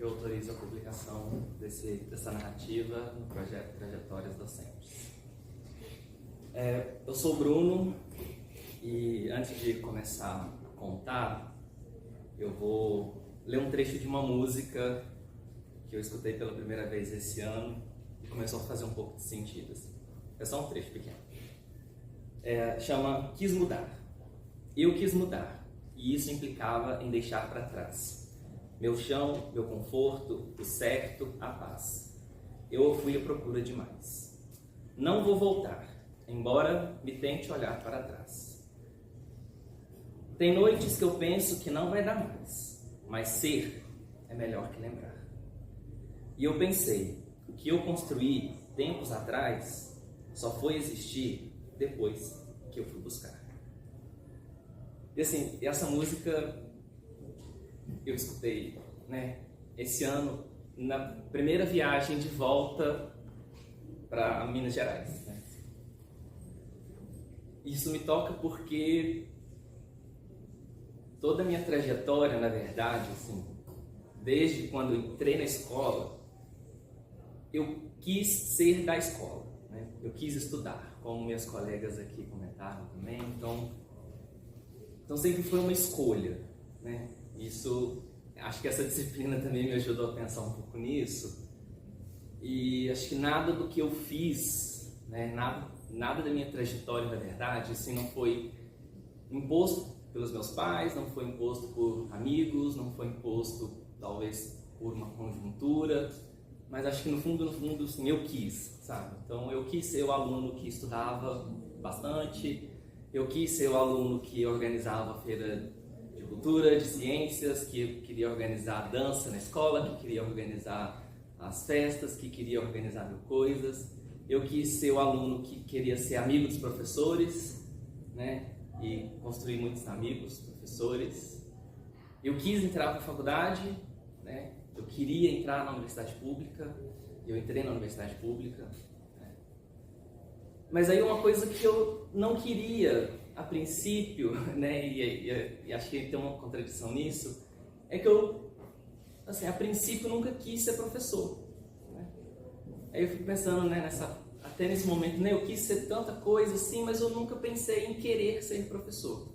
eu autorizo a publicação dessa narrativa no projeto Trajetórias Docentes. Eu sou o Bruno e antes de começar a contar, eu vou ler um trecho de uma música que eu escutei pela primeira vez esse ano e começou a fazer um pouco de sentido. Assim. É só um trecho pequeno. Chama Quis Mudar. Eu quis mudar e isso implicava em deixar para trás meu chão, meu conforto, o certo, a paz. Eu fui à procura demais. Não vou voltar, embora me tente olhar para trás. Tem noites que eu penso que não vai dar mais, mas ser é melhor que lembrar. E eu pensei, o que eu construí tempos atrás só foi existir depois que eu fui buscar. E assim, essa música eu escutei, esse ano, na primeira viagem de volta para Minas Gerais. Isso me toca porque toda a minha trajetória, na verdade, assim, desde quando eu entrei na escola, eu quis ser da escola, Eu quis estudar, como minhas colegas aqui comentaram também, então sempre foi uma escolha, Isso, acho que essa disciplina também me ajudou a pensar um pouco nisso. E acho que nada do que eu fiz, nada da minha trajetória, na verdade, assim, não foi imposto pelos meus pais, não foi imposto por amigos, não foi imposto, talvez, por uma conjuntura, mas acho que no fundo, assim, eu quis, sabe? Então, eu quis ser o aluno que estudava bastante, eu quis ser o aluno que organizava a feira de cultura, de ciências, que queria organizar a dança na escola, que queria organizar as festas, que queria organizar mil coisas. Eu quis ser o aluno que queria ser amigo dos professores, e construir muitos amigos, professores. Eu quis entrar para a faculdade, Eu queria entrar na universidade pública, eu entrei na universidade pública. Mas aí uma coisa que eu não queria a princípio, e acho que tem uma contradição nisso, é que eu, assim, a princípio nunca quis ser professor. Aí eu fico pensando, até nesse momento, eu quis ser tanta coisa assim, mas eu nunca pensei em querer ser professor.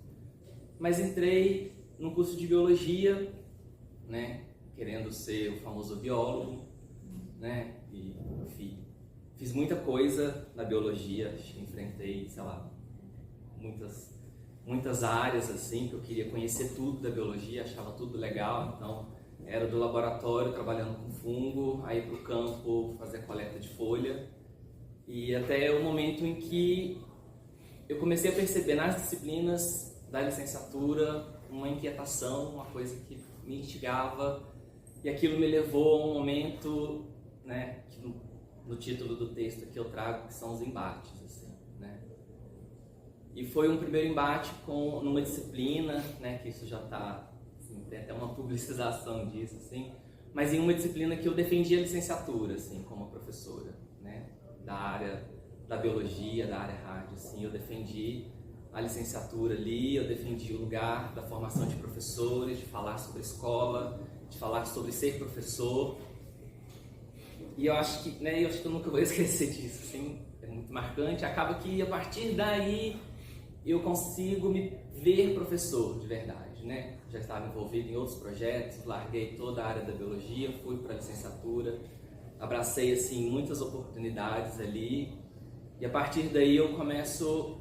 Mas entrei num curso de biologia, querendo ser o famoso biólogo, e enfim, fiz muita coisa na biologia, enfrentei, muitas áreas assim, que eu queria conhecer tudo da biologia, achava tudo legal, então era do laboratório trabalhando com fungo, aí para o campo fazer a coleta de folha, e até o momento em que eu comecei a perceber nas disciplinas da licenciatura uma inquietação, uma coisa que me instigava, e aquilo me levou a um momento, que no título do texto que eu trago, que são os embates, assim, E foi um primeiro embate numa disciplina, que isso já está, assim, tem até uma publicização disso, assim, mas em uma disciplina que eu defendia a licenciatura, assim, como professora, da área da biologia, da área rádio, assim, eu defendi a licenciatura ali, eu defendi o lugar da formação de professores, de falar sobre a escola, de falar sobre ser professor. E eu acho que, eu nunca vou esquecer disso, assim, é muito marcante. Acaba que a partir daí eu consigo me ver professor de verdade, Já estava envolvido em outros projetos, larguei toda a área da biologia, fui para a licenciatura, abracei, assim, muitas oportunidades ali, e a partir daí eu começo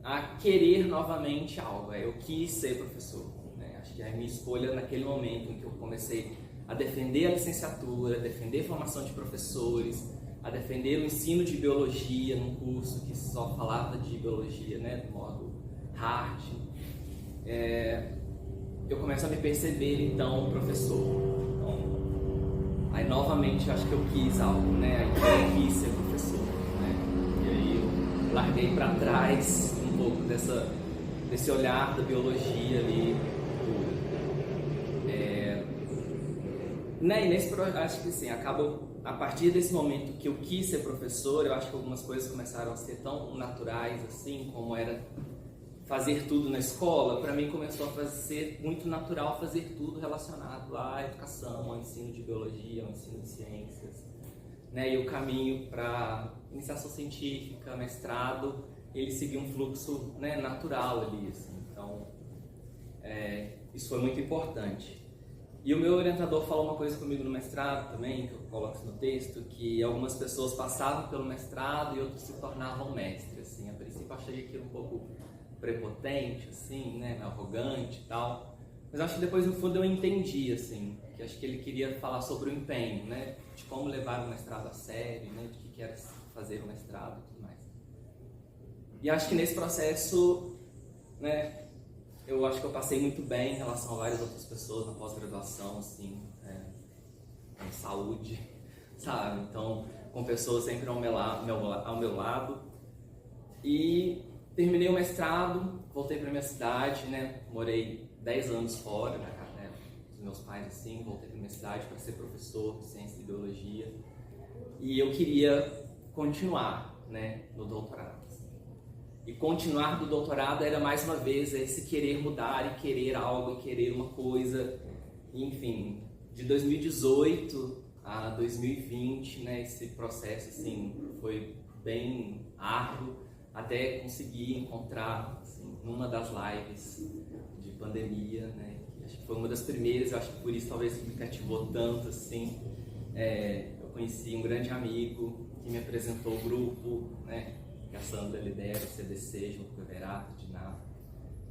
a querer novamente algo. Eu quis ser professor, Acho que a minha escolha naquele momento em que eu comecei a defender a licenciatura, a defender a formação de professores, a defender o ensino de biologia num curso que só falava de biologia, do modo hard, eu começo a me perceber, então, professor. Então, aí, novamente, eu acho que eu quis algo, Aí eu quis ser professor, E aí eu larguei para trás um pouco desse olhar da biologia ali, E nesse projeto, acho que assim, a partir desse momento que eu quis ser professor, eu acho que algumas coisas começaram a ser tão naturais, assim, como era fazer tudo na escola, para mim começou a ser muito natural fazer tudo relacionado à educação, ao ensino de biologia, ao ensino de ciências, né? E o caminho para iniciação científica, mestrado, ele seguiu um fluxo, né, natural ali, assim. Então, isso foi muito importante. E o meu orientador falou uma coisa comigo no mestrado também, que eu coloco no texto, que algumas pessoas passavam pelo mestrado e outros se tornavam mestres, assim. A princípio eu achei aquilo um pouco prepotente, assim, né, arrogante e tal. Mas acho que depois, no fundo, eu entendi, assim, que acho que ele queria falar sobre o empenho, né, de como levar o mestrado a sério, né, de que era fazer o mestrado e tudo mais. E acho que nesse processo, né, eu acho que eu passei muito bem em relação a várias outras pessoas na pós-graduação, assim, em saúde, sabe? Então, com pessoas sempre ao meu lado. E terminei o mestrado, voltei para minha cidade, né? Morei 10 anos fora, né, dos meus pais, assim, voltei para minha cidade para ser professor de ciência e biologia. E eu queria continuar, né, no doutorado. E continuar do doutorado era, mais uma vez, esse querer mudar e querer algo, e querer uma coisa. Enfim, de 2018 a 2020, né, esse processo assim, foi bem árduo, até conseguir encontrar, assim, numa das lives de pandemia, né, que acho que foi uma das primeiras, eu acho que por isso talvez me cativou tanto, assim, eu conheci um grande amigo que me apresentou o grupo, né, que a Sandra lidera, o CDC, junto com o Everato, de Nava,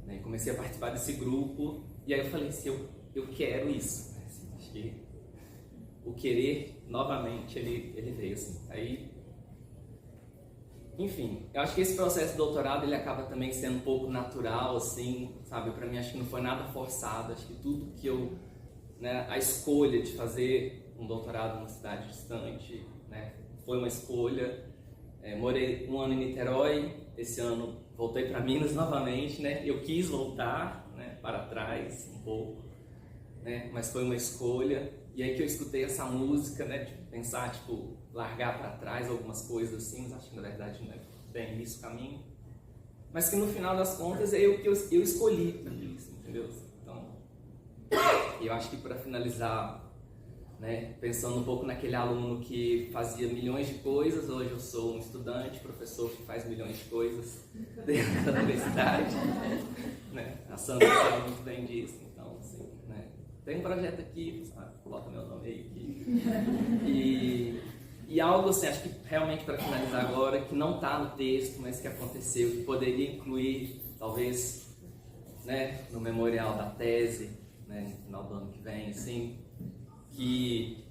né, e comecei a participar desse grupo, e aí eu falei assim, eu quero isso, né, assim, acho que o querer, novamente, ele veio, assim, aí, enfim, eu acho que esse processo de doutorado, ele acaba também sendo um pouco natural, assim, sabe, pra mim acho que não foi nada forçado, acho que tudo que eu, né, a escolha de fazer um doutorado numa cidade distante, né, foi uma escolha. Morei um ano em Niterói, esse ano voltei para Minas novamente, né? Eu quis voltar, né, para trás um pouco, né? Mas foi uma escolha. E aí que eu escutei essa música, né, de pensar, tipo, largar para trás algumas coisas assim, mas acho que na verdade não é bem isso o caminho. Mas que no final das contas é eu escolhi tudo isso, entendeu? Então, eu acho que para finalizar, né, pensando um pouco naquele aluno que fazia milhões de coisas, hoje eu sou um estudante, professor que faz milhões de coisas dentro da universidade, né? A Sandra sabe muito bem disso, então, assim, né, tem um projeto aqui, sabe, coloca meu nome aí aqui. E algo assim, acho que realmente para finalizar agora, que não está no texto, mas que aconteceu, que poderia incluir, talvez, né, no memorial da tese, né, no final do ano que vem, assim, que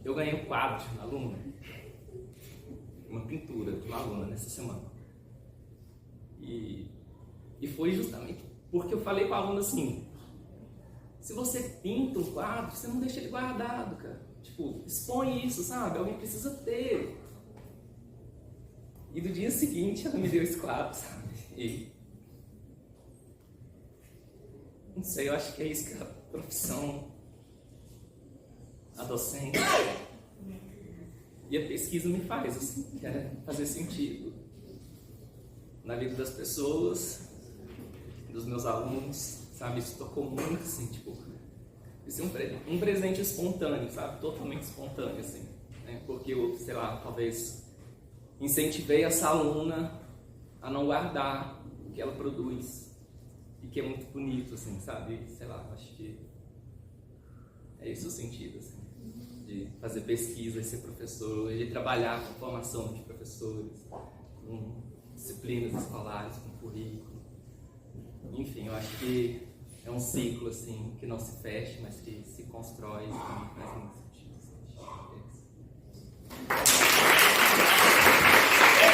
eu ganhei um quadro de uma aluna, uma pintura de uma aluna nessa semana. E foi justamente porque eu falei com a aluna assim, se você pinta um quadro, você não deixa ele guardado, cara. Tipo, expõe isso, sabe? Alguém precisa ter. E do dia seguinte ela me deu esse quadro, sabe? E não sei, eu acho que é isso que a profissão, a docência e a pesquisa me faz, assim, que é fazer sentido na vida das pessoas, dos meus alunos, sabe? Isso tocou muito, assim, tipo, isso é um presente espontâneo, sabe? Totalmente espontâneo, assim, né? Porque eu, sei lá, talvez incentivei essa aluna a não guardar o que ela produz e que é muito bonito, assim, sabe? Sei lá, acho que é esse o sentido, assim, de fazer pesquisa e ser professor, de trabalhar com formação de professores, com disciplinas escolares, com currículo. Enfim, eu acho que é um ciclo, assim, que não se fecha, mas que se constrói, assim,